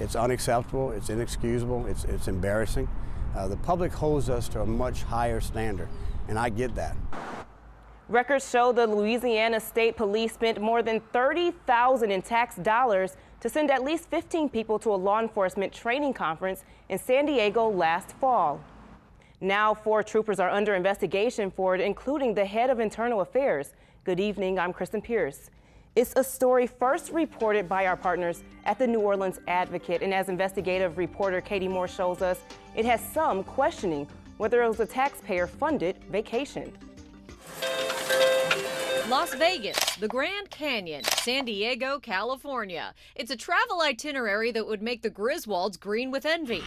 It's unacceptable, it's inexcusable, it's embarrassing. The public holds us to a much higher standard, and I get that. Records show the Louisiana State Police spent more than $30,000 in tax dollars to send at least 15 people to a law enforcement training conference in San Diego last fall. Now 4 troopers are under investigation for it, including the head of internal affairs. Good evening, I'm Kristen Pierce. It's a story first reported by our partners at the New Orleans Advocate, and as investigative reporter Katie Moore shows us, it has some questioning whether it was a taxpayer-funded vacation. Las Vegas, the Grand Canyon, San Diego, California. It's a travel itinerary that would make the Griswolds green with envy.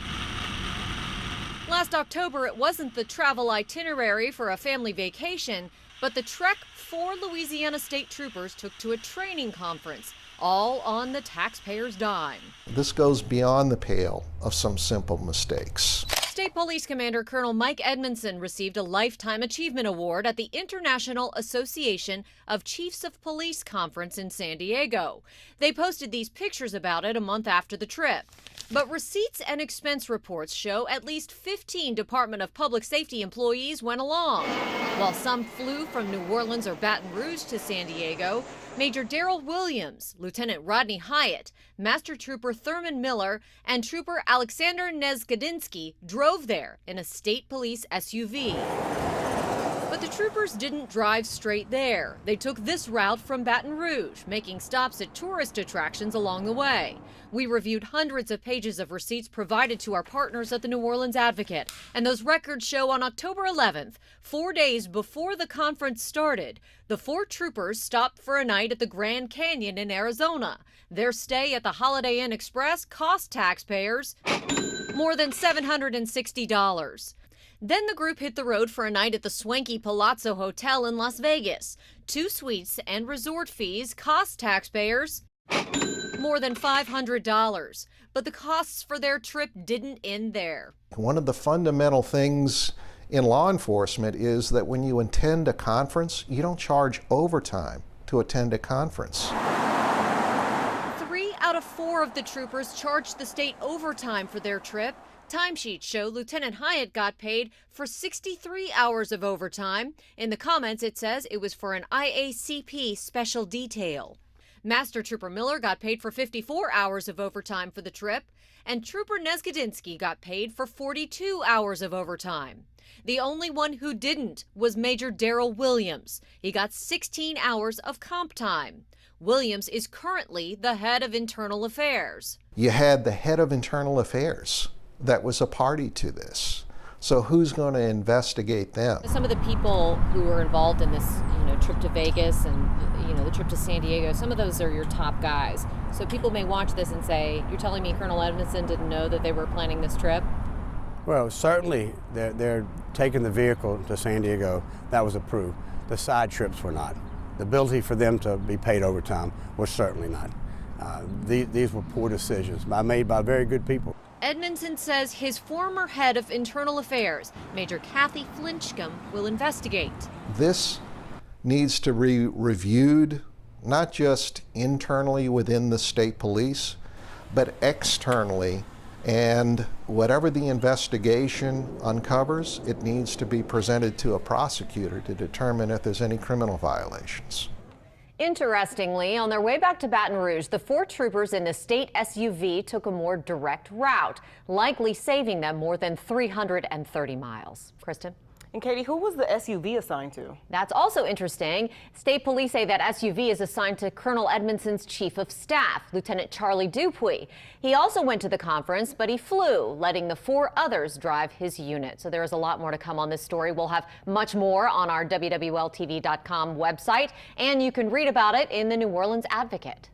Last October, it wasn't the travel itinerary for a family vacation, but the trek 4 Louisiana state troopers took to a training conference, all on the taxpayers' dime. This goes beyond the pale of some simple mistakes. State Police Commander Colonel Mike Edmondson received a Lifetime Achievement Award at the International Association of Chiefs of Police Conference in San Diego. They posted these pictures about it a month after the trip. But receipts and expense reports show at least 15 Department of Public Safety employees went along. While some flew from New Orleans or Baton Rouge to San Diego, Major Darrell Williams, Lieutenant Rodney Hyatt, Master Trooper Thurman Miller, and Trooper Alexander Nezgadinsky drove there in a state police SUV. But the troopers didn't drive straight there. They took this route from Baton Rouge, making stops at tourist attractions along the way. We reviewed hundreds of pages of receipts provided to our partners at the New Orleans Advocate, and those records show on October 11th, 4 days before the conference started, the 4 troopers stopped for a night at the Grand Canyon in Arizona. Their stay at the Holiday Inn Express cost taxpayers more than $760. Then the group hit the road for a night at the swanky Palazzo Hotel in Las Vegas. 2 suites and resort fees cost taxpayers more than $500. But the costs for their trip didn't end there. One of the fundamental things in law enforcement is that when you attend a conference, you don't charge overtime to attend a conference. 3 out of 4 of the troopers charged the state overtime for their trip. Timesheets show Lieutenant Hyatt got paid for 63 hours of overtime. In the comments, it says it was for an IACP special detail. Master Trooper Miller got paid for 54 hours of overtime for the trip, and Trooper Nezgadinsky got paid for 42 hours of overtime. The only one who didn't was Major Darrell Williams. He got 16 hours of comp time. Williams is currently the head of Internal Affairs. You had the head of Internal Affairs that was a party to this. So who's going to investigate them? Some of the people who were involved in this, trip to Vegas and, the trip to San Diego, some of those are your top guys. So people may watch this and say, you're telling me Colonel Edmondson didn't know that they were planning this trip? Well, certainly they're taking the vehicle to San Diego. That was approved. The side trips were not. The ability for them to be paid overtime was certainly not. These were poor decisions made by very good people. Edmondson says his former head of Internal Affairs, Major Kathy Flinchcomb, will investigate. This needs to be reviewed, not just internally within the state police, but externally. And whatever the investigation uncovers, it needs to be presented to a prosecutor to determine if there's any criminal violations. Interestingly, on their way back to Baton Rouge, the 4 troopers in the state SUV took a more direct route, likely saving them more than 330 miles. Kristen? And Katie, who was the SUV assigned to? That's also interesting. State police say that SUV is assigned to Colonel Edmondson's chief of staff, Lieutenant Charlie Dupuy. He also went to the conference, but he flew, letting the 4 others drive his unit. So there is a lot more to come on this story. We'll have much more on our WWLTV.com website, and you can read about it in the New Orleans Advocate.